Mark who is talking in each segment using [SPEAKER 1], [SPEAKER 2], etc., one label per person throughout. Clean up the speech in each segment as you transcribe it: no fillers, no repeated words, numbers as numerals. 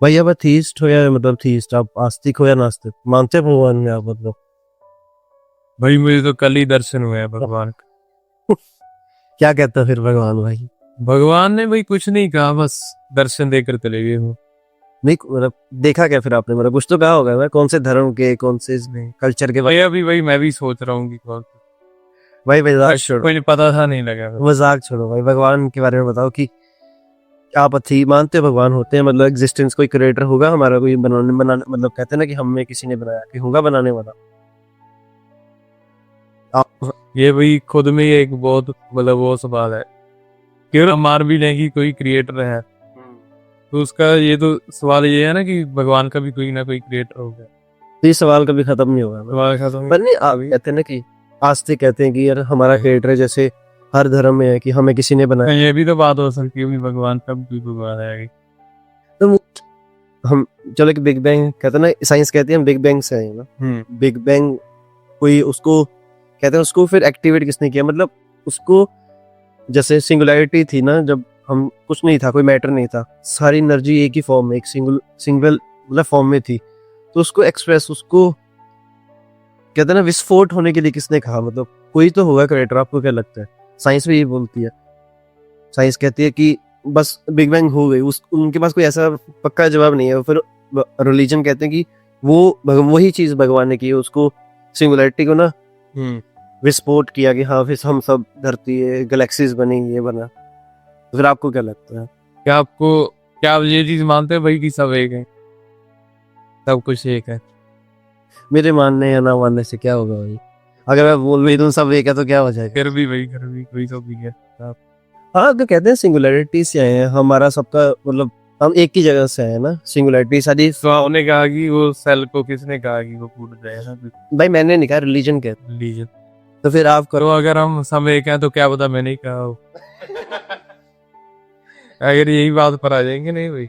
[SPEAKER 1] भाई आप अथीस्ट हो या मतलब थीस्ट, आप आस्तिक हो या नास्तिक, मानते हैं भगवान में आप मतलब?
[SPEAKER 2] भाई मुझे तो कल ही दर्शन हुए हैं भगवान का।
[SPEAKER 1] क्या कहता है फिर भगवान भाई?
[SPEAKER 2] भगवान ने भाई कुछ नहीं कहा, बस दर्शन देकर चले गए वो।
[SPEAKER 1] नहीं मतलब देखा क्या फिर आपने, मतलब कुछ तो कहा होगा भाई, कौन से धर्म के, कौन से इसमें कल्चर के
[SPEAKER 2] भाई
[SPEAKER 1] बारे?
[SPEAKER 2] अभी भाई मैं भी सोच रहा हूँ कि कौन
[SPEAKER 1] भाई मजाक छोड़ो,
[SPEAKER 2] मुझे पता था नहीं लगा।
[SPEAKER 1] मजाक छोड़ो भाई, भगवान के बारे में बताओ कि आप अथी मानते हो भगवान होते हैं, मतलब एग्जिस्टेंस कोई क्रिएटर होगा हमारा, कोई बनाने मतलब कहते हैं ना कि हमें किसी ने बनाया, कि होगा बनाने वाला? आप
[SPEAKER 2] ये भाई खुद में ही एक बहुत मतलब वो सवाल है, क्यों हम मान भी लें कि कोई क्रिएटर है, तो उसका ये तो सवाल ये है ना कि भगवान का भी कोई ना कोई क्रिएटर होगा।
[SPEAKER 1] तो ये सवाल कभी खत्म नहीं होगा
[SPEAKER 2] सवाल खत्म
[SPEAKER 1] पर नहीं, आप कहते हैं ना कि आस्तिक कहते हैं कि यार हमारा क्रिएटर है, जैसे हर धर्म में है कि हमें किसी ने बनाया।
[SPEAKER 2] ये भी तो बात हो सकती है कि भगवान कब भी भगवान है।
[SPEAKER 1] तो हम चलो कि बिग बैंग कहते हैं ना, साइंस कहती है हम बिग बैंग से आए हैं ना, बिग बैंग कोई उसको कहते हैं, उसको फिर एक्टिवेट किसने किया, मतलब उसको जैसे सिंगुलैरिटी थी ना, जब हम कुछ नहीं था, कोई मैटर नहीं था, सारी एनर्जी एक ही फॉर्म में, एक सिंगल मतलब फॉर्म में थी, तो उसको एक्सप्रेस, उसको कहते हैं ना विस्फोट होने के लिए किसने कहा, मतलब कोई तो होगा क्रिएटर। आपको क्या लगता है? साइंस भी यही बोलती है, साइंस कहती है कि बस बिग बैंग हो गई, उस उनके पास कोई ऐसा पक्का जवाब नहीं है। फिर रिलीजन कहते हैं कि वो वही चीज भगवान ने की है, उसको सिंगुलैरिटी को ना विस्फोट किया कि हाँ फिर हम सब धरती है, गैलेक्सीज बनी, ये बना। तो फिर आपको क्या लगता है?
[SPEAKER 2] क्या आप ये चीज मानते हैं भाई कि सब एक है, सब कुछ एक है?
[SPEAKER 1] मेरे मानने या ना मानने से क्या होगा भाई? अगर मैं बोल भी दूं सब एक है तो क्या हो जाएगा?
[SPEAKER 2] फिर भी भाई फिर भी कोई तो भी है।
[SPEAKER 1] हाँ तो कहते हैं सिंगुलैरिटी से आए हैं, हमारा सबका मतलब हम एक ही जगह से आए हैं ना, सिंगुलैरिटी सारी।
[SPEAKER 2] तो उन्होंने कहा कि वो सेल को किसने कहा कि वो फूट जाएगा?
[SPEAKER 1] भाई मैंने नहीं कहा, रिलीजन कहते हैं।
[SPEAKER 2] लीजिए,
[SPEAKER 1] तो फिर आप
[SPEAKER 2] तो
[SPEAKER 1] करो।
[SPEAKER 2] अगर हम सब एक हैं तो क्या पता मैंने ही कहा हो। अगर यही बात पर आ जाएंगे नहीं भाई।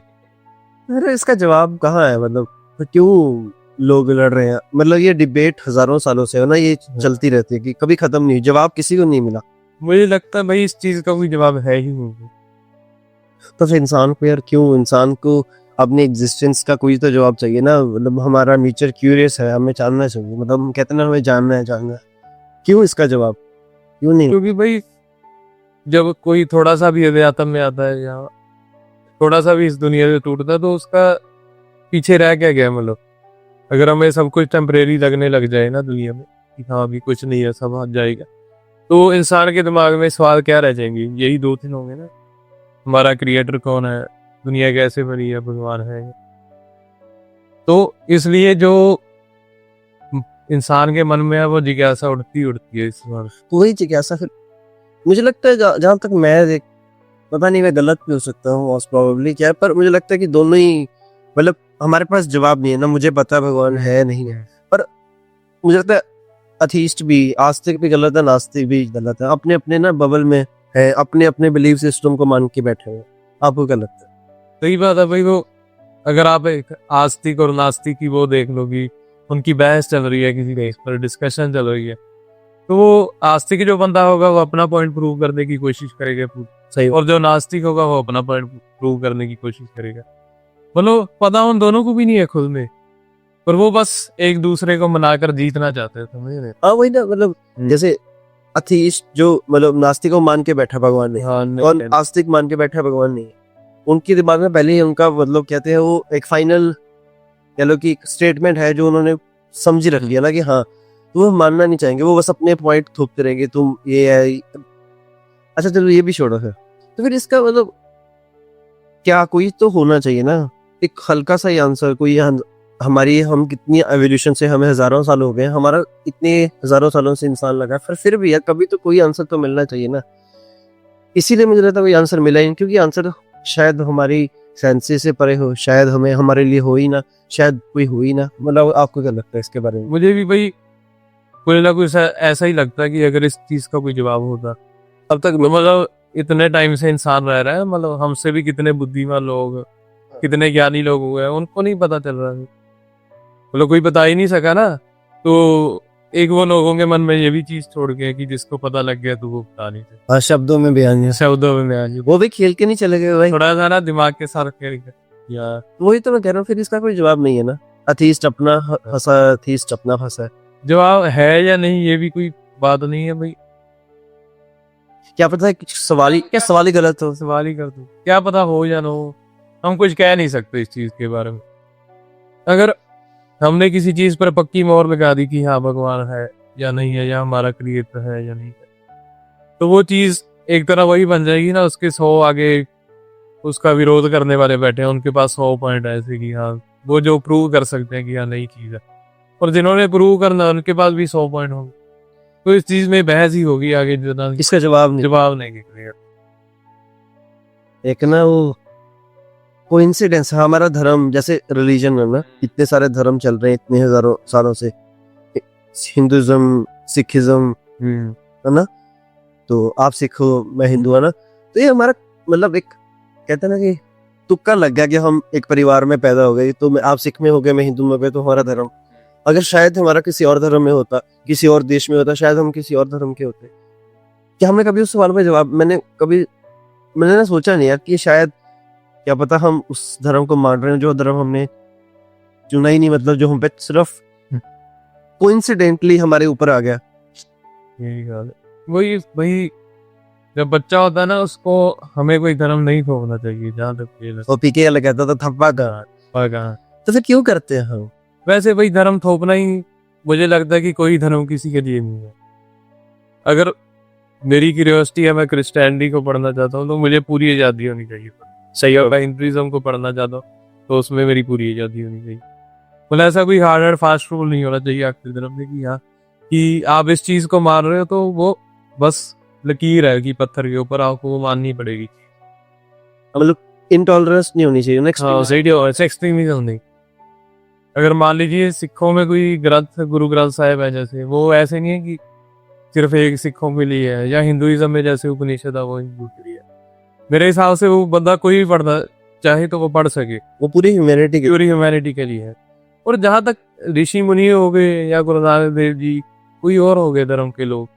[SPEAKER 1] अरे इसका जवाब कहाँ है, मतलब तो क्यों लोग लड़ रहे हैं? मतलब ये डिबेट हजारों सालों से है ना, ये चलती रहती है कि कभी खत्म नहीं हुई, जवाब किसी को नहीं मिला।
[SPEAKER 2] मुझे लगता है भाई इस चीज का कोई जवाब है ही नहीं।
[SPEAKER 1] तो फिर इंसान को यार क्यों, इंसान को अपनी एग्जिस्टेंस का कोई तो जवाब चाहिए ना, मतलब हमारा नेचर क्यूरियस है, हमें जानना चाहिए, मतलब हम कहते हैं ना हमें जानना है, क्यों इसका जवाब क्यों नहीं?
[SPEAKER 2] क्योंकि भाई जब कोई थोड़ा सा भी अध्यात्म में आता है या थोड़ा सा भी इस दुनिया से टूटता है तो उसका पीछे रह क्या गया? मतलब अगर हमें सब कुछ टेम्परेरी लगने लग जाए ना दुनिया में कि हाँ अभी कुछ नहीं है, सब हट जाएगा, तो इंसान के दिमाग में सवाल क्या रह जाएंगे? यही दो तीन होंगे ना, हमारा क्रिएटर कौन है, दुनिया कैसे बनी है, भगवान है। तो इसलिए जो इंसान के मन में है वो जिज्ञासा उठती है इस बार।
[SPEAKER 1] तो वही जिज्ञासा फिर मुझे लगता है, जहाँ तक मैं देख, पता नहीं मैं गलत भी हो सकता हूँ मोस्ट प्रोबेबली क्या है, पर मुझे लगता है कि दोनों ही, मतलब हमारे पास जवाब नहीं है ना, मुझे पता है भगवान है नहीं है, पर मुझे लगता है अथीस्ट भी, आस्तिक भी गलत है, नास्तिक भी गलत है, अपने अपने ना बबल में है, अपने अपने बिलीफ सिस्टम को मान के बैठे हुए। आपको क्या लगता है?
[SPEAKER 2] सही बात है भाई। वो अगर आप एक आस्तिक और नास्तिक की वो देख लो कि उनकी बहस चल रही है, किसी केस पर डिस्कशन चल रही है, तो वो आस्तिक जो बंदा होगा वो अपना पॉइंट प्रूव करने की कोशिश करेगा,
[SPEAKER 1] सही।
[SPEAKER 2] और जो नास्तिक होगा वो अपना पॉइंट प्रूव करने की कोशिश करेगा। मतलब पता उन दोनों को भी नहीं है खुद में, पर वो बस एक दूसरे को मनाकर जीतना चाहते हैं, समझ रहे?
[SPEAKER 1] हाँ वही ना, मतलब जैसे अथीस्ट जो मतलब नास्तिक को मान के बैठा भगवान ने,
[SPEAKER 2] हाँ
[SPEAKER 1] और आस्तिक मान के बैठा भगवान नहीं, उनके दिमाग में पहले ही उनका मतलब कहते हैं वो एक फाइनल कह लो कि स्टेटमेंट है जो उन्होंने समझ रख लिया ना कि हाँ, तो वो मानना नहीं चाहेंगे, वो बस अपने पॉइंट थोपते रहेंगे, तुम ये है। अच्छा चलो ये भी छोड़ो फिर, तो फिर इसका मतलब क्या कोई तो होना चाहिए ना, एक हल्का सा ही आंसर, कोई हमारी, हम कितनी एवोल्यूशन से, हमें हजारों साल हो गए, हमारा इतने हजारों सालों से इंसान लगा, फिर भी यार कभी तो कोई आंसर तो मिलना चाहिए ना। इसीलिए मुझे लगता है कोई आंसर मिला ही नहीं, क्योंकि आंसर शायद हमारी सेंसेस से परे हो, शायद हमें हमारे लिए हो ही ना, शायद कोई हो ही ना। मतलब आपको क्या लगता है इसके बारे में?
[SPEAKER 2] मुझे भी भाई कोई ना कुछ ऐसा ही लगता है कि अगर इस चीज का कोई जवाब होता। अब तक मतलब इतने टाइम से इंसान रह रहा है, मतलब हमसे भी कितने बुद्धिमान लोग, कितने ज्ञानी लोग हुए हैं, उनको नहीं पता चल रहा है, मतलब कोई बता ही नहीं सका ना। तो एक वो लोगों के मन में ये भी चीज छोड़ के कि जिसको पता लग गया तो वो बता नहीं सकता।
[SPEAKER 1] हाँ शब्दों में बयान है,
[SPEAKER 2] शब्दों में बयान,
[SPEAKER 1] वो भी खेल के नहीं चले गए भाई।
[SPEAKER 2] थोड़ा सा ना दिमाग के साथ खेल के या
[SPEAKER 1] वही तो मैं कह रहा हूँ, फिर इसका कोई जवाब नहीं है ना। अथीस्ट अपना फंसा, अथीस्ट अपना फंसा है।
[SPEAKER 2] जवाब है या नहीं ये भी कोई बात नहीं है भाई।
[SPEAKER 1] क्या पता है सवाल ही गलत हो।
[SPEAKER 2] सवाल ही कर दो, क्या पता हो या ना हो, हम कुछ कह नहीं सकते इस चीज के बारे में। अगर हमने किसी चीज पर पक्की मोहर लगा दी कि हाँ भगवान है या नहीं है, या हमारा क्रिएटर है या नहीं है, तो वो चीज एक तरह वही बन जाएगी ना, उसके 100 आगे उसका विरोध करने वाले बैठे हैं, उनके पास 100 पॉइंट ऐसे कि हाँ वो जो प्रूव कर सकते हैं कि हाँ नई चीज है, और जिन्होंने प्रूव करना उनके पास भी 100 पॉइंट होंगे। तो इस चीज में बहस ही होगी आगे,
[SPEAKER 1] इसका जवाब
[SPEAKER 2] नहीं निकलेगा।
[SPEAKER 1] एक ना वो कोइंसिडेंस, हमारा धर्म जैसे रिलीजन है ना, इतने सारे धर्म चल रहे हैं इतने हजारों सालों से, हिंदुइज्म, सिखिज्म, है ना, तो आप सिख हो मैं हिंदू, है ना, तो ये हमारा मतलब एक कहते हैं ना कि तुक्का लग गया कि हम एक परिवार में पैदा हो गए, तो आप सिख में हो गए मैं हिंदू में हो गए, तो हमारा धर्म। अगर शायद हमारा किसी और धर्म में होता, किसी और देश में होता, शायद हम किसी और धर्म के होते। क्या हमने कभी उस सवाल में जवाब, मैंने ना सोचा नहीं यार कि शायद क्या पता हम उस धर्म को मान रहे हैं जो धर्म हमने चुना ही नहीं, मतलब जो हम पे सिर्फ कोइंसिडेंटली हमारे ऊपर आ गया।
[SPEAKER 2] यही बात है। वही जब बच्चा होता है ना, उसको हमें कोई धर्म नहीं थोपना चाहिए, जहाँ तक
[SPEAKER 1] और पीके वाला कहता था थप्पा कहाँ, तो फिर क्यों करते हैं हम?
[SPEAKER 2] वैसे वही धर्म थोपना ही मुझे लगता है कि कोई धर्म किसी के लिए नहीं है। अगर मेरी क्यूरियोसिटी है, मैं क्रिश्चियनिटी को पढ़ना चाहता हूँ, तो मुझे पूरी आज़ादी होनी चाहिए। सही है, मैं हिंदुइज्म को पढ़ना चाहता हूँ तो उसमें मेरी पूरी आज़ादी होनी चाहिए। मतलब ऐसा कोई हार्ड एंड फास्ट रूल नहीं होना चाहिए आखिरी धर्म में कि हाँ कि आप इस चीज को मान रहे हो तो वो बस लकीर है कि पत्थर के ऊपर आपको वो माननी पड़ेगी।
[SPEAKER 1] मतलब इंटॉलरेंस नहीं होनी चाहिए,
[SPEAKER 2] एक्सट्रीमिज्म नहीं। अगर मान लीजिए सिखों में कोई ग्रंथ, गुरु ग्रंथ साहिब है जैसे, वो ऐसे नहीं है कि सिर्फ एक सिखों के लिए है, या हिंदुइज्म में जैसे उपनिषद है वो हिंदू के लिए है। मेरे हिसाब से वो बंदा कोई भी पढ़ना चाहे तो वो पढ़ सके,
[SPEAKER 1] वो पूरी ह्यूमैनिटी
[SPEAKER 2] के लिए है। और जहां तक ऋषि मुनि हो गए या गुरु नानक देव जी, कोई और हो गए धर्म के लोग,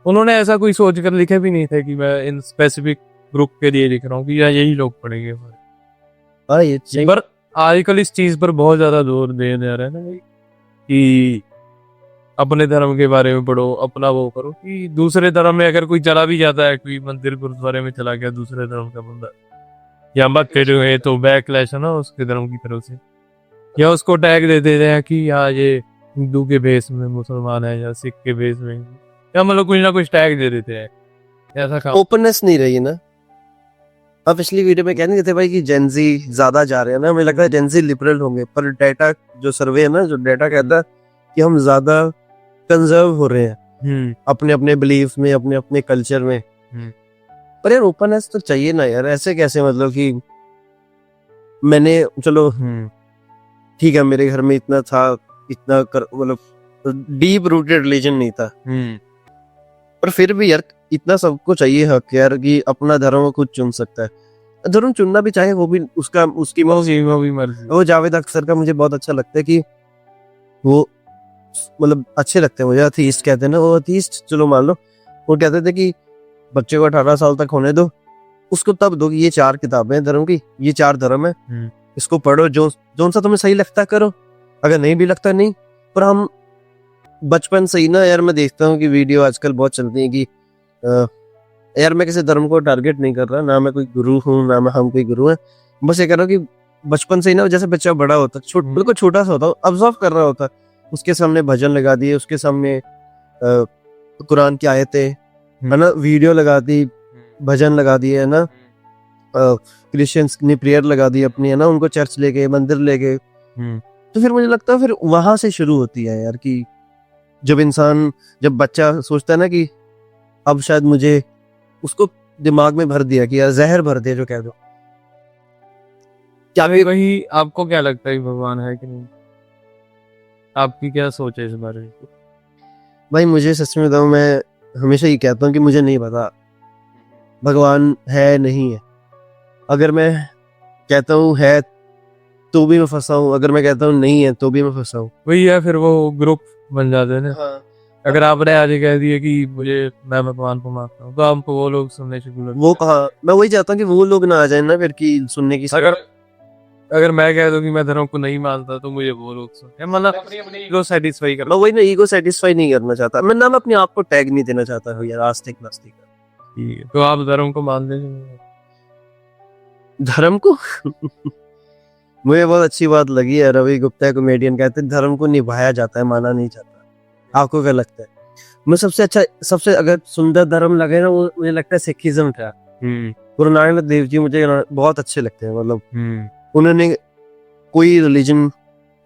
[SPEAKER 2] उन्होंने ऐसा कोई सोच कर लिखे भी नहीं थे कि मैं इन स्पेसिफिक ग्रुप के लिए लिख रहा हूँ कि यही लोग पढ़ेंगे। पर आजकल इस चीज पर बहुत ज्यादा जोर दे रहे हैं ना कि अपने धर्म के बारे में पढ़ो, अपना वो करो, कि दूसरे धर्म में अगर कोई चला भी जाता है, कोई मंदिर गुरुद्वारे में चला गया दूसरे धर्म का बंदा, या मत हुए तो बैकलैश है ना उसके धर्म की तरफ से, या उसको टैग दे देते हैं कि हाँ ये हिंदू के बेस में मुसलमान है या सिख के बेस में, या मतलब कुछ ना कुछ टैग दे देते हैं। ऐसा काम
[SPEAKER 1] ओपननेस नहीं रही ना। अब पिछली वीडियो में कह नहीं थे भाई कि जेनजी ज्यादा जा रहे हैं ना, मुझे लगता है जेनजी लिबरल होंगे, पर डेटा जो सर्वे है ना, जो डेटा कहता है कि हम ज्यादा कंजर्व हो रहे हैं अपने अपने बिलीफ में, अपने अपने कल्चर में। पर यार ओपननेस तो चाहिए ना यार, ऐसे कैसे, मतलब कि मैंने चलो ठीक है मेरे घर में इतना था, इतना मतलब डीप रूटेड रिलीजन नहीं था, पर फिर भी यार इतना सबको चाहिए हक यार कि अपना धर्म खुद चुन सकता है। धर्म चुनना भी चाहे वो भी उसकी मर्जी। वो जावेद अख्तर का मुझे बहुत अच्छा लगता है कि वो मतलब अच्छे लगते हैं मुझे, अथीस्ट कहते हैं ना, वो अथीस्ट चलो मान लो, वो कहते थे कि बच्चे को 18 साल तक होने दो, उसको तब दो कि ये 4 किताबें हैं धर्म की, ये 4 धर्म है, इसको पढ़ो, जो सा तुम्हें सही लगता करो, अगर नहीं भी लगता नहीं। पर हम बचपन से ही ना यार, मैं देखता हूँ कि वीडियो आजकल बहुत चलती है कि यार मैं किसी धर्म को टारगेट नहीं कर रहा, ना मैं कोई गुरु हूँ ना मैं हम कोई गुरु है, बस ये कर रहा हूँ कि बचपन से ही ना, जैसे बच्चा बड़ा होता है, बिल्कुल छोटा सा होता है, ऑब्जर्व कर रहा होता है, उसके सामने भजन लगा दिए, उसके सामने कुरान की आयतें है ना, वीडियो लगा दी, भजन लगा दिए है ना, क्रिश्चियंस ने प्रेयर लगा दी अपनी है ना, उनको चर्च ले गए, मंदिर ले गए। तो फिर मुझे लगता है फिर वहां से शुरू होती है यार कि जब बच्चा सोचता है ना कि अब शायद मुझे, उसको दिमाग में भर दिया कि यार जहर भर दिया जो कह दो।
[SPEAKER 2] क्या वही आपको क्या लगता है भगवान है कि नहीं? आपकी क्या सोच है इस बारे में?
[SPEAKER 1] भाई मुझे सच में बताऊं, मैं हमेशा ही कहता हूँ कि मुझे नहीं पता भगवान है नहीं है। अगर मैं कहता हूँ है तो भी मैं फंसा हूँ, अगर मैं कहता हूँ नहीं है तो भी मैं फंसा हूँ।
[SPEAKER 2] वही है, फिर वो ग्रुप बन जाते हैं ना। हाँ। अगर आपने आज कह दिया कि मैं भगवान को मानता हूँ, तो आपको वो लोग सुनने से वो कहा,
[SPEAKER 1] मैं वही चाहता हूँ कि वो लोग ना आ जाए ना फिर कि सुनने की।
[SPEAKER 2] अगर मैं कह दूं कि मैं धर्म को नहीं मानता तो मुझे वो लोग मतलब अपनी ईगो सेटिस्फाई कर
[SPEAKER 1] मैं वही ना ईगो सेटिस्फाई नहीं करना चाहता मैं ना मैं अपने आप को टैग नहीं देना चाहता हूँ यार आस्तिक नास्तिक।
[SPEAKER 2] ठीक है, तो आप धर्म को मान लेंगे?
[SPEAKER 1] धर्म को मुझे बहुत अच्छी बात लगी है, रवि गुप्ता कॉमेडियन कहते हैं धर्म को निभाया जाता है माना नहीं जाता। आपको क्या लगता है? मुझे सबसे अच्छा सबसे अगर सुंदर धर्म लगे ना वो मुझे लगता है सिखिज्म था। गुरु नानक देव जी मुझे बहुत अच्छे लगते हैं। मतलब उन्होंने कोई रिलीजन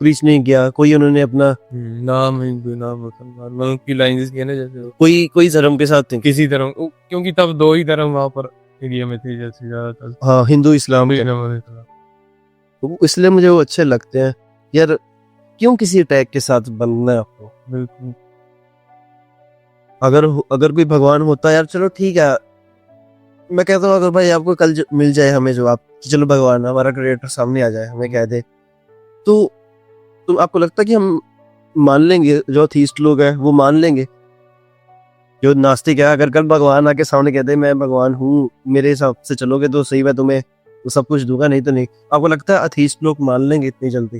[SPEAKER 1] प्रीच नहीं किया, कोई उन्होंने अपना
[SPEAKER 2] नाम हिंदू नाम मुसलमान मतलब की लाइंस की है ना, जैसे
[SPEAKER 1] कोई धर्म के साथ नहीं
[SPEAKER 2] किसी धर्म, क्योंकि तब दो ही धर्म वहां पर इंडिया में थे जैसे ज्यादातर,
[SPEAKER 1] हाँ हिंदू इस्लाम थे। तो इसलिए मुझे वो अच्छे लगते हैं यार। क्यों किसी टैग के साथ बनना है आपको?
[SPEAKER 2] बिल्कुल।
[SPEAKER 1] अगर कोई भगवान होता है यार चलो ठीक है, मैं कहता हूँ अगर भाई आपको कल मिल जाए हमें जवाब कि चलो भगवान हमारा क्रिएटर सामने आ जाए हमें कह दे, तो आपको लगता है कि हम मान लेंगे? जो अथीस्ट लोग हैं वो मान लेंगे? जो नास्तिक है अगर कल भगवान आके सामने कह दे मैं भगवान हूँ मेरे हिसाब से चलोगे तो सही, मैं तुम्हें तो सब कुछ दूंगा नहीं तो नहीं, आपको लगता है अथीस्ट लोग मान लेंगे इतनी जल्दी?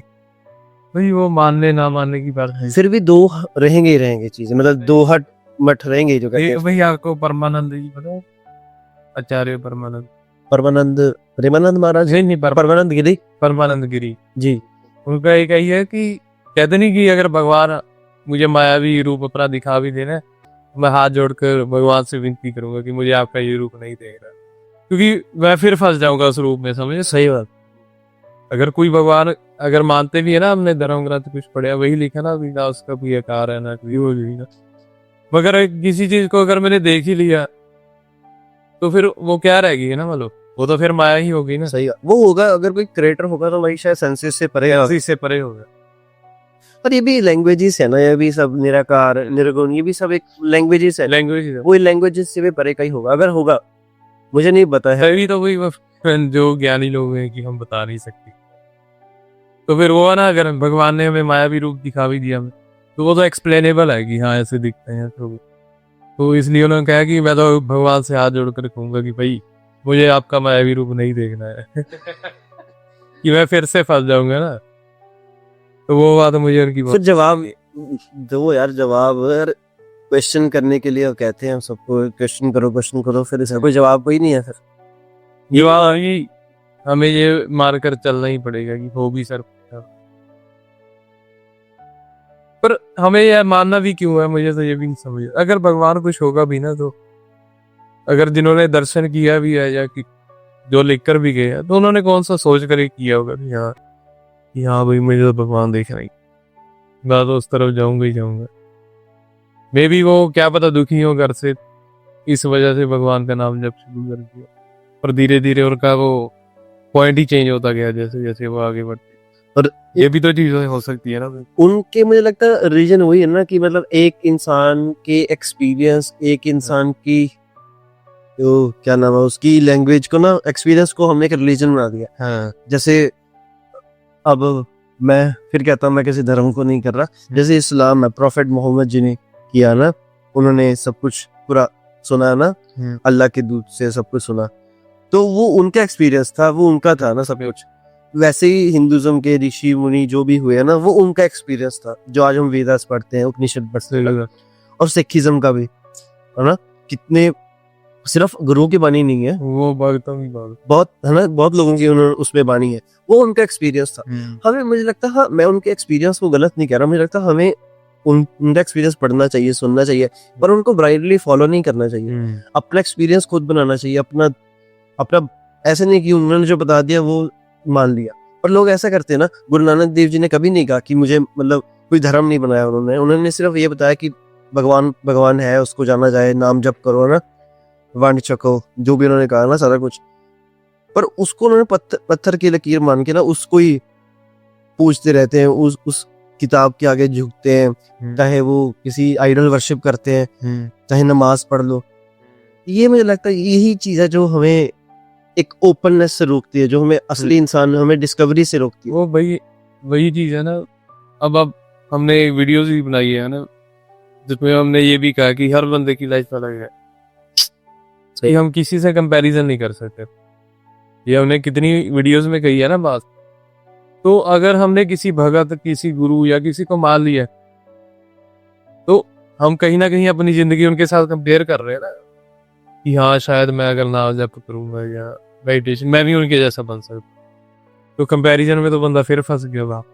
[SPEAKER 2] भाई वो मानने ना मानने की बात है,
[SPEAKER 1] फिर भी दो रहेंगे ही रहेंगे चीजें, मतलब दो हट मठ रहेंगे जो कहते हैं।
[SPEAKER 2] भाई आपको परमानंद जी पता है? आचार्य परमानंद
[SPEAKER 1] प्रेमानंद महाराज
[SPEAKER 2] नहीं
[SPEAKER 1] परमानंद गिरी
[SPEAKER 2] परमानंद गिरी
[SPEAKER 1] जी,
[SPEAKER 2] उनका एक यही है कि कहते नहीं कि अगर भगवान मुझे मायावी रूप अपना दिखा भी देना, मैं हाथ जोड़कर भगवान से विनती करूंगा कि मुझे आपका ये रूप नहीं देख रहा, क्योंकि मैं फिर फंस जाऊंगा उस रूप में, समझे?
[SPEAKER 1] सही बात।
[SPEAKER 2] अगर कोई भगवान अगर मानते भी है ना, हमने धर्म ग्रंथ कुछ पढ़ा वही लिखा ना, बिना उसका कोई आकार है ना कोई वो भी ना, मगर किसी चीज को अगर मैंने देख ही लिया तो फिर वो क्या रहेगी ना, मतलब वो तो फिर माया ही होगी ना।
[SPEAKER 1] सही वो होगा, अगर कोई क्रिएटर होगा तो वही शायद सेंसेस से परे
[SPEAKER 2] होगा।
[SPEAKER 1] पर ये भी लैंग्वेजेस है ना, ये भी सब निराकार निर्गुण ये भी सब एक लैंग्वेजेस है, वो लैंग्वेजेस से भी परे का ही होगा अगर होगा, मुझे नहीं पता है।
[SPEAKER 2] अभी तो वही जो ज्ञानी लोग हैं कि हम बता नहीं सकते, तो फिर वो है ना अगर भगवान ने हमें मायावी रूप दिखा भी दिया तो वो तो एक्सप्लेनेबल है कि हाँ ऐसे दिखते हैं, तो इसलिए उन्होंने कहा कि मैं तो भगवान से हाथ जोड़कर कहूंगा कि भाई मुझे आपका मायावी रूप नहीं देखना है कि मैं फिर से फंस जाऊंगा ना, तो वो बात मुझे उनकी
[SPEAKER 1] फिर जवाब दो यार, जवाब यार क्वेश्चन करने के लिए कहते हैं हम सबको क्वेश्चन करो फिर इसका कोई जवाब ही नहीं है। फिर
[SPEAKER 2] जवाब हमें ये मारकर चलना ही पड़ेगा कि हो भी सर, पर हमें यह मानना भी क्यों है, मुझे तो ये भी नहीं समझ। अगर भगवान कुछ होगा भी ना, तो अगर जिन्होंने दर्शन किया भी है या कि जो लिखकर भी गए हैं तो उन्होंने कौन सा सोच कर किया होगा कि हाँ भाई मुझे तो भगवान देख रहा है, मैं तो उस तरफ जाऊंगा ही जाऊंगा। मे भी वो क्या पता दुखी हो घर से, इस वजह से भगवान का नाम जब शुरू कर दिया, और धीरे धीरे उनका वो पॉइंट ही चेंज होता गया जैसे जैसे वो आगे बढ़ते। और ये भी तो चीजें हो सकती है ना
[SPEAKER 1] उनके, मुझे लगता है रीजन वही है ना कि मतलब एक इंसान के एक्सपीरियंस, एक इंसान की जो क्या नाम है उसकी लैंग्वेज को ना, एक्सपीरियंस को हमने एक रिलीजन बना दिया।
[SPEAKER 2] हाँ।
[SPEAKER 1] जैसे अब मैं फिर कहता हूँ मैं किसी धर्म को नहीं कर रहा, जैसे इस्लाम है, प्रॉफेट मोहम्मद जी ने किया ना, उन्होंने सब कुछ पूरा सुना ना, अल्लाह के दूत से सब कुछ सुना, तो वो उनका एक्सपीरियंस था, वो उनका था ना सब कुछ। वैसे ही हिंदुज्म के ऋषि मुनि जो भी हुए ना, वो उनका एक्सपीरियंस था, जो आज हम वेदास पढ़ते हैं, उपनिषद पढ़ते हैं। और सिखिज्म का भी है ना, कितने सिर्फ गुरु की बानी नहीं है, वो बहुत है ना, बहुत लोगों की उन्होंने उसमें बानी है, वो उनका एक्सपीरियंस था। हमें, मुझे लगता है, मैं उनके एक्सपीरियंस को गलत नहीं कह रहा, मुझे लगता है हमें उनका एक्सपीरियंस पढ़ना चाहिए, सुनना चाहिए, पर उनको ब्लाइंडली फॉलो नहीं करना चाहिए। अपना एक्सपीरियंस खुद बनाना चाहिए, अपना ऐसे नहीं कि उन्होंने जो बता दिया वो मान लिया। और लोग ऐसा करते हैं ना, गुरु नानक देव जी ने कभी नहीं कहा कि मुझे मतलब कोई धर्म नहीं बनाया उन्होंने सिर्फ ये बताया कि भगवान है, उसको जाना जाए, नाम जप करो ना, वाणी चको, जो भी उन्होंने कहा ना सारा कुछ, पर उसको उन्होंने पत्थर की लकीर मान के ना उसको ही पूछते रहते हैं, उस किताब के आगे झुकते हैं, चाहे वो किसी आइडल वर्शिप करते हैं, चाहे नमाज पढ़ लो। ये मुझे लगता है यही चीज है जो हमें एक ओपननेस से रोकती है, जो हमें असली इंसान, हमें डिस्कवरी से रोकती है।
[SPEAKER 2] वो वही चीज है ना। अब हमने वीडियोस भी बनाई है ना, जिसमें हमने ये भी कहा कि हर बंदे की लाइफ अलग है, सही, हम किसी से कंपैरिजन नहीं कर सकते। ये हमने कितनी वीडियोस में कही है ना बात, तो अगर हमने किसी भगत, किसी गुरु या किसी को मान लिया, तो हम कहीं ना कहीं अपनी जिंदगी उनके साथ कंपेयर कर रहे हैं ना, कि हाँ शायद मैं अगर नाम जप करूंगा या मेडिटेशन, मैं भी उनके जैसा बन सकता। तो कंपैरिजन में तो बंदा फिर फंस गया बाप।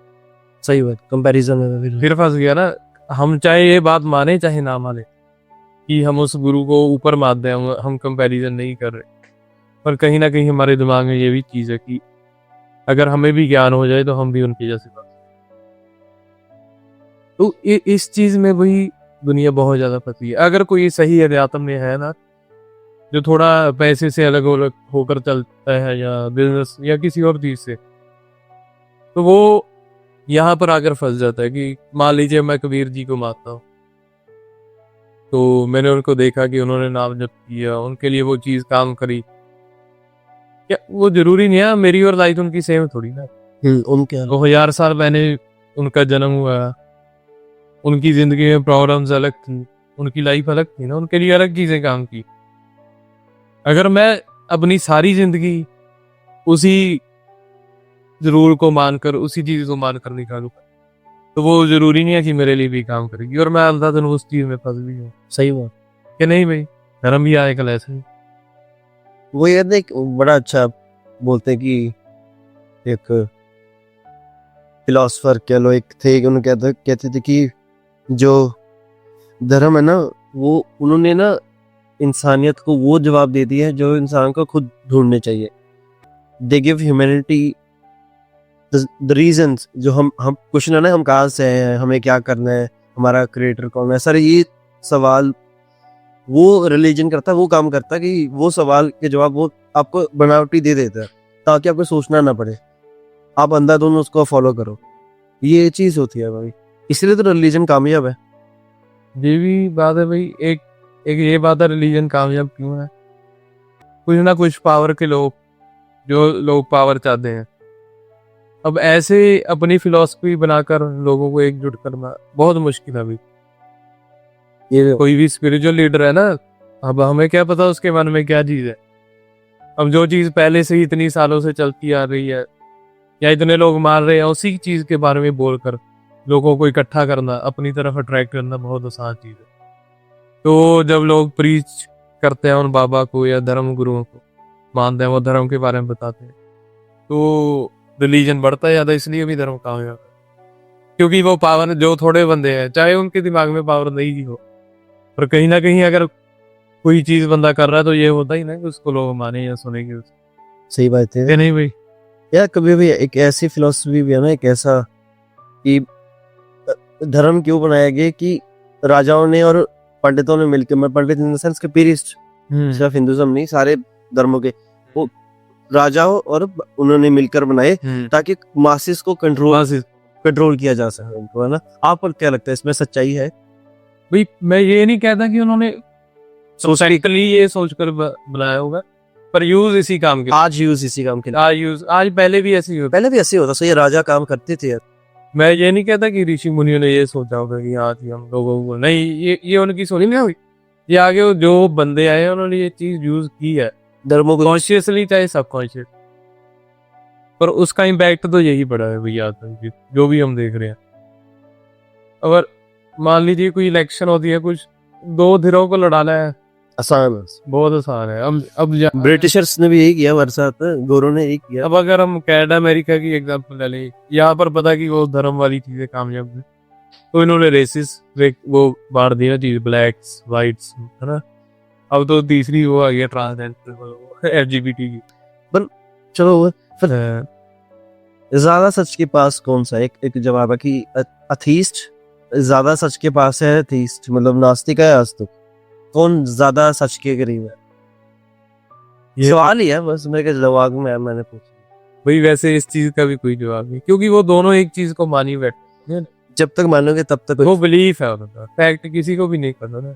[SPEAKER 1] सही बात, कंपैरिजन में
[SPEAKER 2] फिर फंस गया ना। हम चाहे ये बात माने चाहे ना माने कि हम उस गुरु को ऊपर मानते हैं, हम कंपैरिजन नहीं कर रहे, पर कहीं ना कहीं हमारे दिमाग में ये भी चीज है कि अगर हमें भी ज्ञान हो जाए तो हम भी उनके जैसे बन। तो इस चीज में वही दुनिया बहुत ज्यादा फंसी है। अगर कोई सही अध्यात्म में है ना, जो थोड़ा पैसे से अलग अलग होकर चलता है या बिजनेस या किसी और चीज से, तो वो यहाँ पर आकर फंस जाता है कि मान लीजिए मैं कबीर जी को मानता हूँ, तो मैंने उनको देखा कि उन्होंने नाम जप किया, उनके लिए वो चीज काम करी, क्या वो जरूरी नहीं है मेरी और लाइफ उनकी सेम थोड़ी ना।
[SPEAKER 1] उनके
[SPEAKER 2] 2000 साल पहले उनका जन्म हुआ, उनकी जिंदगी में प्रॉब्लम्स अलग थी, उनकी लाइफ अलग थी ना, उनके लिए अलग चीजें काम की। अगर मैं अपनी सारी जिंदगी उसी रूल को मानकर, उसी चीज को मानकर निकालूं, तो वो जरूरी नहीं है कि मेरे लिए भी काम करेगी, और मैं अंधाधुन उस चीज में फंस भी हूँ।
[SPEAKER 1] सही बात
[SPEAKER 2] कि नहीं भाई, धर्म भी आजकल ऐसा ही।
[SPEAKER 1] वो ये एक बड़ा अच्छा बोलते हैं कि एक फिलोसफर कह लो, एक थे, उन्होंने कहते थे कि जो धर्म है ना, वो उन्होंने ना इंसानियत को वो जवाब दे दिया है जो इंसान को खुद ढूंढने चाहिए। They give humanity the reasons, जो हम क्वेश्चन है ना, हम कहाँ से हैं, हमें क्या करना है, हमारा क्रिएटर कौन है, सर ये सवाल वो रिलीजन करता है, वो काम करता है कि वो सवाल के जवाब वो आपको बनावटी दे देता है ताकि आपको सोचना ना पड़े, आप अंधाधुन उसको फॉलो करो। ये चीज होती है भाई, इसलिए तो रिलीजन कामयाब है।
[SPEAKER 2] ये भी बात है भाई, एक ये बात है रिलीजन कामयाब क्यों है, कुछ ना कुछ पावर के लोग, जो लोग पावर चाहते हैं, अब ऐसे अपनी फिलॉसफी बनाकर लोगों को एकजुट करना बहुत मुश्किल है भाई।
[SPEAKER 1] ये
[SPEAKER 2] कोई भी स्पिरिचुअल लीडर है ना, अब हमें क्या पता उसके मन में क्या चीज है। अब जो चीज पहले से ही इतनी सालों से चलती आ रही है या इतने लोग मान रहे हैं, उसी चीज के बारे में बोलकर लोगों को इकट्ठा करना, अपनी तरफ अट्रैक्ट करना बहुत आसान चीज है। तो जब लोग प्रीच करते हैं उन बाबा को या धर्म गुरुओं को मानते हैं, वो धर्म के बारे में बताते हैं, तो रिलीजन बढ़ता है ज्यादा, इसलिए भी धर्म कामयाब है। क्योंकि वो पावर, जो थोड़े बंदे हैं, चाहे उनके दिमाग में पावर नहीं भी हो, पर कहीं ना कहीं अगर कोई चीज बंदा कर रहा है तो ये होता ही ना कि उसको लोग माने या सुनेंगे।
[SPEAKER 1] सही बात है।
[SPEAKER 2] नहीं भाई,
[SPEAKER 1] या कभी भी एक ऐसी फिलोसफी भी है ना, एक ऐसा कि धर्म क्यों बनाया गया कि राजाओं ने और पंडितों ने मिलकर, मैं पंडित इन द सेंस के पीरिस्ट, सिर्फ हिंदुइज्म नहीं, सारे धर्मों के, वो राजाओं और उन्होंने मिलकर बनाए ताकि मासिस को कंट्रोल किया जा सके उनको, है ना। आप पर क्या लगता है, इसमें सच्चाई है?
[SPEAKER 2] भाई मैं ये नहीं कहता कि उन्होंने सोसाइटिकली ये सोचकर बनाया होगा, पर यूज इसी काम के,
[SPEAKER 1] आज यूज इसी काम के लिए,
[SPEAKER 2] आज पहले भी ऐसे ही होता,
[SPEAKER 1] पहले भी ऐसे होता, सो ये राजा काम करते थे यार।
[SPEAKER 2] मैं ये नहीं कहता कि ऋषि मुनियों ने ये सोचा होगा कि आज हम लोगों को, नहीं, ये उनकी सोच नहीं हुई, ये आगे जो बंदे आए हैं उन्होंने ये चीज यूज की है,
[SPEAKER 1] धर्मों को
[SPEAKER 2] कॉन्शियसली चाहे सबकॉन्शियस, पर उसका इम्पैक्ट तो यही पड़ा है भैया, जो भी हम देख रहे हैं। अगर मान लीजिए कोई इलेक्शन होती है, कुछ दो धिरों को लड़ाना है,
[SPEAKER 1] आसान है,
[SPEAKER 2] बहुत आसान है। अब
[SPEAKER 1] ब्रिटिशर्स ने भी यही किया, हमारे साथ गोरों ने यही किया।
[SPEAKER 2] अब अगर हम कनाडा अमेरिका की एग्जांपल ले लें, यहाँ पर पता कि वो धर्म वाली चीजें कामयाब है, तो इन्होंने रेसिस वो बांट दिया चीज, ब्लैक्स व्हाइट्स, है ना। अब तो तीसरी वो आ गया ट्रांसजेंडर, LGBT की।
[SPEAKER 1] पर चलो फिर ज्यादा सच के पास कौन सा, एक जवाब है कि अथीस्ट ज्यादा सच के पास है, अथीस्ट मतलब नास्तिक है आज तक, कौन ज्यादा सच के करीब है? ये सवाल ही है बस, मेरे जवाब में मैंने पूछा
[SPEAKER 2] भाई। वैसे इस चीज का भी कोई जवाब नहीं, क्योंकि वो दोनों एक चीज को मानी बैठे हैं,
[SPEAKER 1] जब तक मानोगे तब तक
[SPEAKER 2] वो बिलीफ है उनका, फैक्ट किसी को भी नहीं पता ना।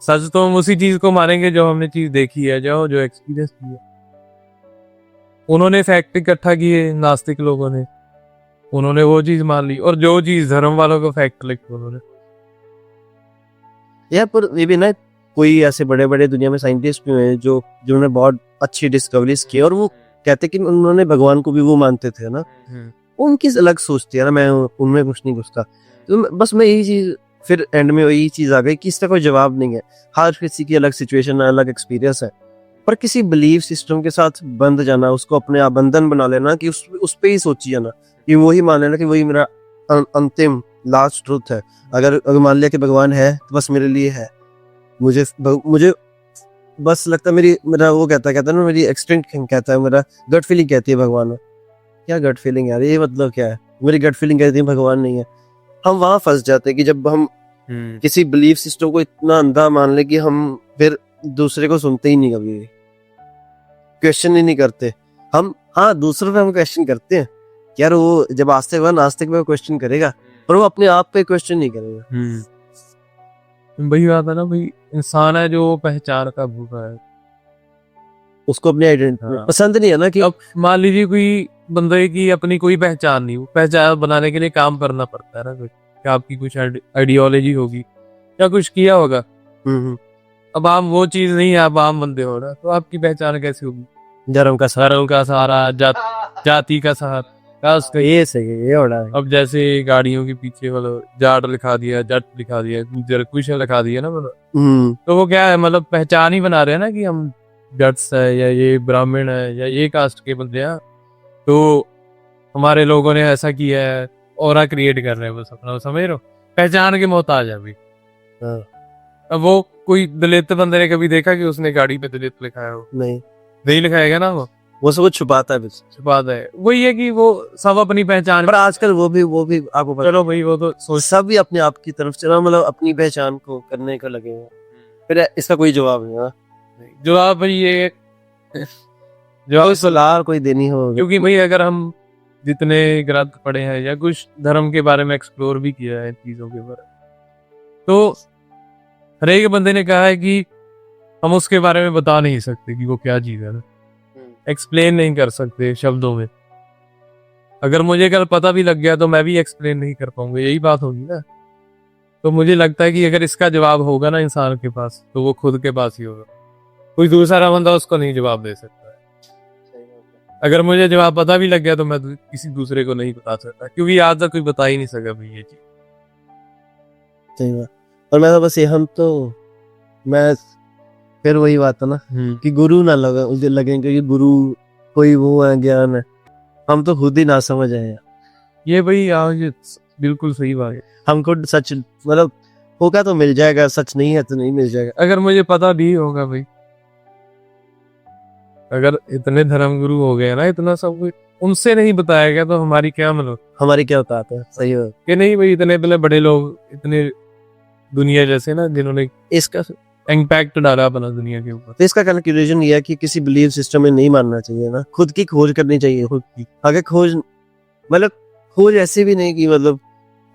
[SPEAKER 2] सच तो हम उसी चीज को मानेंगे जो हमने चीज देखी है, जो एक्सपीरियंस किया। उन्होंने फैक्ट इकट्ठा किए नास्तिक लोगों ने, उन्होंने वो चीज मान ली, और जो चीज धर्म वालों को फैक्ट लिखी उन्होंने।
[SPEAKER 1] यार पर ये भी ना, कोई ऐसे बड़े बड़े दुनिया में साइंटिस्ट भी हैं जो जिन्होंने बहुत अच्छी डिस्कवरीज की, और वो कहते कि उन्होंने भगवान को भी वो मानते थे ना, उनकी अलग सोचती है ना, मैं उनमें कुछ नहीं घुसता। तो बस मैं यही चीज, फिर एंड में वही चीज आ गई कि इसका कोई जवाब नहीं है। हर किसी की अलग सिचुएशन है, अलग एक्सपीरियंस है, पर किसी बिलीफ सिस्टम के साथ बंध जाना, उसको अपने आप बंधन बना लेना कि उस पे ही सोची जाना, कि वही मान लेना कि वही मेरा अंतिम लास्ट ट्रुथ है। अगर मान लिया कि भगवान है तो बस मेरे लिए है। मुझे बस लगता है मेरा वो कहता है ना, मेरी एक्सटेंट कहता है, मेरा गट फीलिंग कहती है भगवान है। क्या गट फीलिंग यार, ये मतलब क्या है? मेरी गट फीलिंग कहती है भगवान नहीं है। हम वहां फंस जाते हैं कि जब हम किसी बिलीफ सिस्टम को इतना अंधा मान ले कि हम फिर दूसरे को सुनते ही नहीं, कभी क्वेश्चन ही नहीं करते हम। हाँ, दूसरों पे हम क्वेश्चन करते हैं यार, वो जब आस्तिक हुआ नास्तिक में क्वेश्चन करेगा, पर वो अपने आप पे क्वेश्चन नहीं करेगा।
[SPEAKER 2] वही बात है ना भाई, इंसान है जो पहचान का भूखा है,
[SPEAKER 1] उसको अपनी आइडेंटिटी
[SPEAKER 2] हाँ।
[SPEAKER 1] पसंद नहीं है ना कि
[SPEAKER 2] अब मान लीजिए कोई बंदे की अपनी कोई पहचान नहीं, वो पहचान बनाने के लिए काम करना पड़ता है ना, कुछ कि आपकी कुछ आइडियोलॉजी होगी या कुछ किया होगा। अब आप वो चीज नहीं है, आप आम बंदे हो ना, तो आपकी पहचान कैसे होगी?
[SPEAKER 1] धर्म का
[SPEAKER 2] सहारा, जाति का सहारा, कास्ट का।
[SPEAKER 1] ये सही है, ये हो रहा है।
[SPEAKER 2] अब जैसे गाड़ियों के पीछे मतलब जाट लिखा दिया, जट लिखा दिया, गुजर कुछ लिखा दिया ना, मतलब तो वो क्या है, मतलब पहचान ही बना रहे हैं ना कि हम जट्स है या ये ब्राह्मण है या ये कास्ट के बंदे हैं, तो हमारे लोगों ने ऐसा किया है, ऑरा क्रिएट कर रहे हैं बस अपना, समझ रहे हो? पहचान के मोहताज है अभी। अब वो कोई दलित बंदे ने कभी देखा कि उसने गाड़ी पे दलित लिखा है? वो नहीं लिखाएगा ना, वो सब कुछ छुपाता है। वही है कि वो सब अपनी पहचान,
[SPEAKER 1] पर आजकल वो भी आपको पता,
[SPEAKER 2] चलो भाई वो तो
[SPEAKER 1] सब भी अपने आप की तरफ चला, मतलब अपनी पहचान को करने को लगे हैं। फिर इसका कोई जवाब नहीं है।
[SPEAKER 2] जवाब भाई ये
[SPEAKER 1] कोई सलाह कोई देनी हो,
[SPEAKER 2] क्योंकि भाई अगर हम जितने ग्रंथ पढ़े हैं या कुछ धर्म के बारे में एक्सप्लोर भी किया है, चीजों के बारे में, तो हर एक बंदे ने कहा है कि हम उसके बारे में बता नहीं सकते कि वो क्या चीज है ना, एक्सप्लेन नहीं कर सकते शब्दों में। अगर मुझे कल पता भी लग गया तो मैं भी एक्सप्लेन नहीं कर पाऊंगा, यही बात होगी ना। तो मुझे लगता है कि अगर इसका जवाब होगा ना इंसान के पास, तो वो खुद के पास ही होगा, कोई दूसरा बंदा उसको नहीं जवाब दे सकता है। अगर मुझे जवाब पता भी लग गया तो मैं किसी दूसरे को नहीं बता सकता, क्योंकि आज तक कोई बता ही नहीं सका भाई ये चीज।
[SPEAKER 1] सही बात। और मैं तो बस ये, हम तो मैं फिर वही बात है ना कि गुरु ना लगे कि गुरु कोई वो है, ज्ञान है, हम तो खुद ही ना समझ आए।
[SPEAKER 2] ये भाई ये बिल्कुल सही बात है।
[SPEAKER 1] हमको सच मतलब होगा तो मिल जाएगा, सच नहीं है तो नहीं मिल जाएगा।
[SPEAKER 2] अगर मुझे पता भी होगा भाई, अगर इतने धर्मगुरु हो गए ना, इतना सब कुछ उनसे नहीं बताया गया तो हमारी क्या मतलब,
[SPEAKER 1] हमारी क्या औकात है? सही है
[SPEAKER 2] कि नहीं भाई, इतने बड़े लोग, इतने दुनिया जैसे ना, जिन्होंने
[SPEAKER 1] इसका
[SPEAKER 2] इम्पैक्ट डाला अपना दुनिया के ऊपर।
[SPEAKER 1] तो इसका कंक्लूजन ये है कि किसी बिलीफ सिस्टम में नहीं मानना चाहिए ना, खुद की खोज करनी चाहिए। खुद की अगर खोज, मतलब खोज ऐसे भी नहीं कि मतलब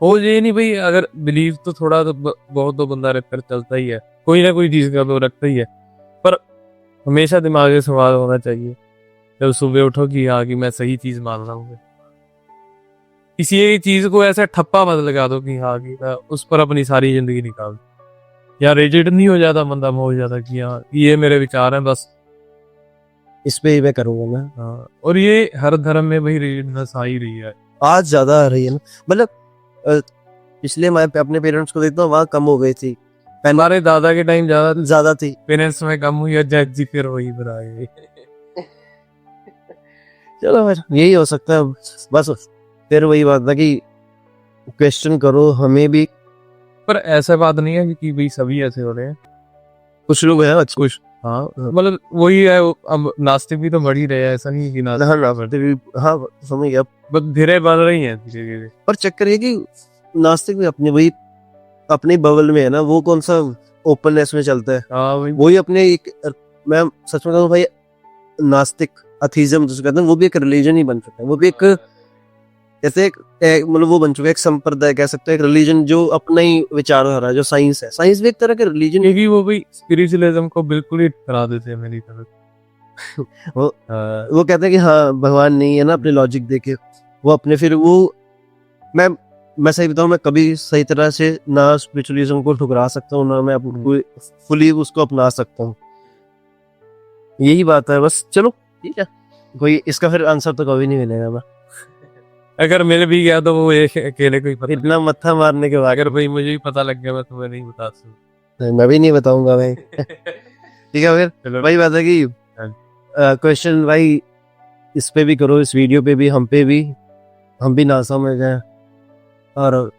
[SPEAKER 2] खोज ये नहीं भाई, अगर बिलीव तो थोड़ा तो बहुत तो बंदा रखकर चलता ही है, कोई ना कोई चीज का तो रखता ही है, पर हमेशा दिमाग में सवाल होना चाहिए जब सुबह उठो कि हाँ कि मैं सही चीज मान रहा हूँ। किसी एक चीज को ऐसा ठप्पा मत लगा दो कि हाँ कि उस पर अपनी सारी जिंदगी निकाल दो, या रिजिड नहीं हो जाता बंदा, हो जाता कि हाँ ये मेरे विचार हैं, बस
[SPEAKER 1] इस पे ही मैं करूंगा ना।
[SPEAKER 2] हाँ, और ये हर धर्म में भाई रिजिडनेस आ ही रही है,
[SPEAKER 1] आज ज्यादा आ रही है ना। मतलब पिछले मैं अपने पेरेंट्स को देखता हूँ, वहाँ कम हो गई थी।
[SPEAKER 2] हमारे दादा के टाइम
[SPEAKER 1] ज्यादा थी,
[SPEAKER 2] पेरेंट्स में कम हुई, और जैक जी फिर वही बना गए।
[SPEAKER 1] चलो फिर यही हो सकता है बस। फिर वही बात था कि क्वेश्चन करो हमें भी,
[SPEAKER 2] पर ऐसा बात नहीं है कि भाई सभी ऐसे हो रहे हैं,
[SPEAKER 1] कुछ लोग हैं
[SPEAKER 2] कुछ हाँ, मतलब वही है। अब नास्तिक भी तो बढ़ ही रहे हैं, ऐसा नहीं कि नास्तिक,
[SPEAKER 1] हाँ समझ गया,
[SPEAKER 2] बस धीरे बढ़ रही हैं धीरे धीरे।
[SPEAKER 1] पर चक्कर ये कि नास्तिक भी अपने वही अपने बबल में है ना, वो कौन सा ओपननेस में चलता है।
[SPEAKER 2] हाँ
[SPEAKER 1] वही अपने एक, मैं सच में कहूँ भाई, नास्तिक अथीज्म जिसे कहते हैं, वो भी एक रिलीजन ही बन चुका है। वो भी एक जैसे मतलब वो बन चुका है, एक संप्रदाय कह सकते हैं, एक रिलीजन जो अपना ही विचार हो रहा है, जो साइंस है। साइंस भी एक तरह के रिलीजन,
[SPEAKER 2] क्योंकि वो भी स्पिरिचुअलिज्म को बिल्कुल ही करा देते हैं मेरी तरफ।
[SPEAKER 1] वो कहते हैं कि हाँ भगवान नहीं है ना, अपने लॉजिक देके वो अपने, फिर वो मैं सही बताऊं, मैं कभी सही तरह से ना स्पिरिचुअलिज्म को ठुकरा सकता हूँ, ना मैं फुली उसको अपना सकता हूँ। यही बात है बस। चलो ठीक है, कोई इसका फिर आंसर तो कभी नहीं मिलेगा ना।
[SPEAKER 2] अगर मिल भी गया तो वो एक अकेले को ही पता।
[SPEAKER 1] इतना मत्था मारने के बाद
[SPEAKER 2] अगर भाई मुझे भी पता लग गया मैं तुम्हें नहीं बता सकता।
[SPEAKER 1] नहीं, मैं भी नहीं बताऊंगा भाई। ठीक है फिर
[SPEAKER 2] चलो
[SPEAKER 1] वही बात है कि क्वेश्चन भाई इस पे भी करो, इस वीडियो पे भी, हम भी ना समझ जाए। और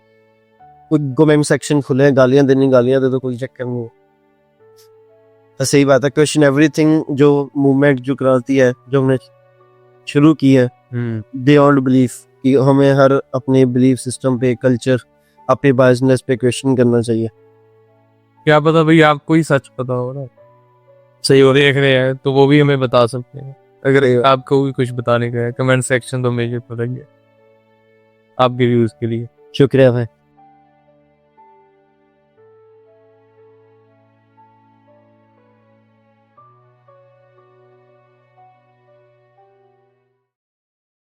[SPEAKER 1] कुछ कमेंट सेक्शन खुले हैं, गालियां देनी गालियां दे दो, कोई चक्कर नहीं है। तो सही बात है, क्वेश्चन एवरीथिंग। जो मूवमेंट जो क्रांति है जो हमने शुरू की है बियॉन्ड बिलीफ, कि हमें हर अपने बिलीफ सिस्टम पे, कल्चर, अपने बायसनेस पे क्वेश्चन करना चाहिए।
[SPEAKER 2] क्या पता भाई आपको ही सच पता हो ना, सही हो देख रहे हैं तो वो भी हमें बता सकते हैं। अगर आपको भी कुछ बताने का है कमेंट सेक्शन तो मुझे पता ही है आपके व्यूज के लिए।
[SPEAKER 1] शुक्रिया भाई।